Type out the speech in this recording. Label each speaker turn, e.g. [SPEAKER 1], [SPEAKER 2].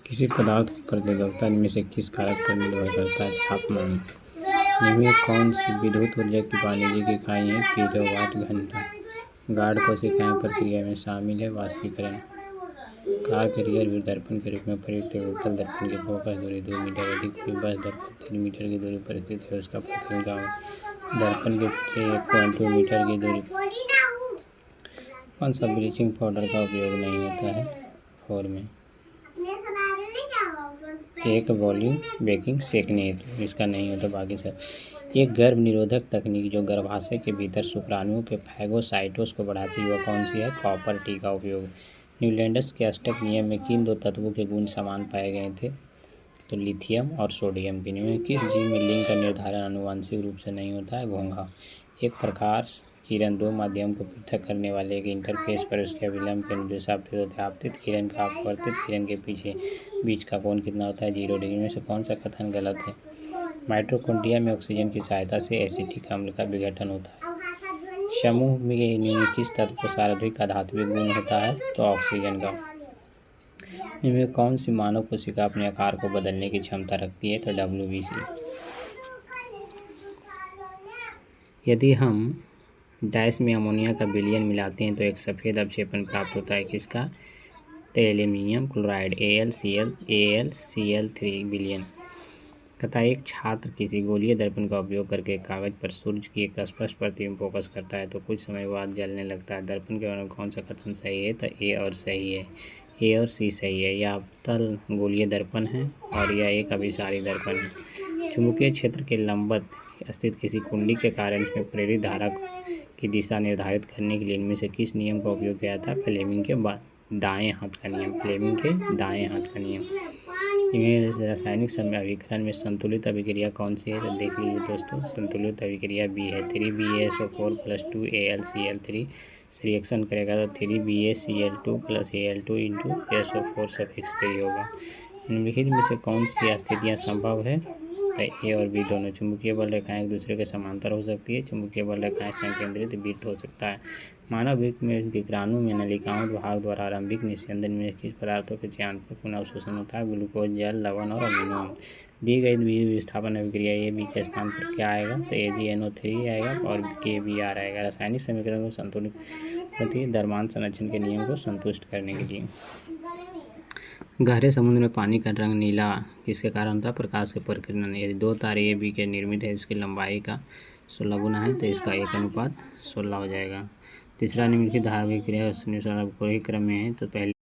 [SPEAKER 1] किसी पदार्थ की प्रतिरोधकता इनमें से किस कारक पर निर्भर करता है? तापमान। इनमें कौन सी विद्युत ऊर्जा की वाणिज्यिक इकाई है? किलोवाट घंटा। गार्ड कोशिकाएं प्रक्रिया में शामिल है? वाष्पीकरण। कार कैरियर भी दर्पण के रूप में प्रयुक्त है। उत्तल दर्पण की फोकस दूरी 2 मीटर, अधिक हुई बस दर्पण 3 मीटर की दूरी पर स्थित है। उसका प्रतिबिंब दर्पण के पीछे 1.2 मीटर की दूरी। कौन सा ब्लीचिंग पाउडर का उपयोग नहीं होता है? 4 में। एक वॉल्यूम बेकिंग सेकने हेतु इसका नहीं होता, बाकी सब। एक गर्भ निरोधक तकनीक जो गर्भाशय के भीतर शुक्राणुओं के फैगोसाइटोस को बढ़ाती है वह कौन सी है? कॉपर टी का उपयोग। न्यूलैंडस के अष्टक नियम में किन दो तत्वों के गुण समान पाए गए थे? तो लिथियम और सोडियम के। इनमें किस जीव में लिंग का निर्धारण आनुवंशिक रूप से नहीं होता है? घोंघा। एक प्रकाश किरण दो माध्यम को पृथक करने वाले एक इंटरफेस पर उसके अभिलंब के अनुदिश आपतित किरण का अपवर्तित किरण के पीछे बीच का कोण कितना होता है? 0 डिग्री। में से कौन सा कथन गलत है? माइटोकॉन्ड्रिया में ऑक्सीजन की सहायता से एसिटिक अम्ल का विघटन होता है। समूह में निम्न किस तत्व को सर्वाधिक आधात्मिक गुण होता है? तो ऑक्सीजन का। इनमें कौन सी मानव कोशिका अपने आकार को बदलने की क्षमता रखती है? तो WBC। यदि हम डैश में अमोनिया का विलयन मिलाते हैं तो एक सफ़ेद अवक्षेपण प्राप्त होता है, किसका? तो एल्यूमिनियम क्लोराइड AlCl3 विलयन। तथा एक छात्र किसी गोलीय दर्पण का उपयोग करके कागज पर सूर्य की एक स्पष्ट प्रतिबिंब फोकस करता है तो कुछ समय बाद जलने लगता है। दर्पण के बारे में कौन सा कथन सही है? तो A और C सही है। यह अवतल गोलीय दर्पण है और यह एक अभिसारी दर्पण है। चुंबकीय क्षेत्र के लंबवत स्थित किसी कुंडी के कारण इसमें प्रेरित धारा की दिशा निर्धारित करने के लिए इनमें से किस नियम का उपयोग किया था? फ्लेमिंग के दाएं हाथ का नियम। इनमें रासायनिक अभिकरण में संतुलित अभिक्रिया कौन सी है? तो देख लीजिए दोस्तों, संतुलित अभिक्रिया B है। 3BaSO4 + 2 AlCl3 से रिएक्शन करेगा तो 3BaCl2 + Al2 × SO4 सफिक्स 3 होगा। निम्नलिखित में से कौन सी स्थितियाँ संभव है? तो A और B दोनों। चुंबकीय बल रेखाएं एक दूसरे के समांतर हो सकती है। चुंबकीय बल रेखाएं संकेंद्रित वृत्त हो सकता है। मानव वृक्क में विकिरणों में नलिकाओं भाग द्वारा आरंभिक निस्यंदन में किस पदार्थों के चयनात्मक पुनर्अवशोषण होता है? ग्लूकोज, जल, लवण और अमीनो। दी गई विस्थापन अभिक्रिया AB के स्थान पर क्या आएगा? तो AgNO3 आएगा और KBr आएगा। रासायनिक समीकरण को संतुलित करती है द्रव्यमान संरक्षण के नियम को संतुष्ट करने के लिए। गहरे समुद्र में पानी का रंग नीला किसके कारण होता है? प्रकाश के परिकिरण। यदि दो तारे AB के निर्मित है इसकी लंबाई का 16 गुना है तो इसका 1:16 हो जाएगा। तीसरा, निम्नलिखित धारा अभिक्रिया क्रम में है तो पहले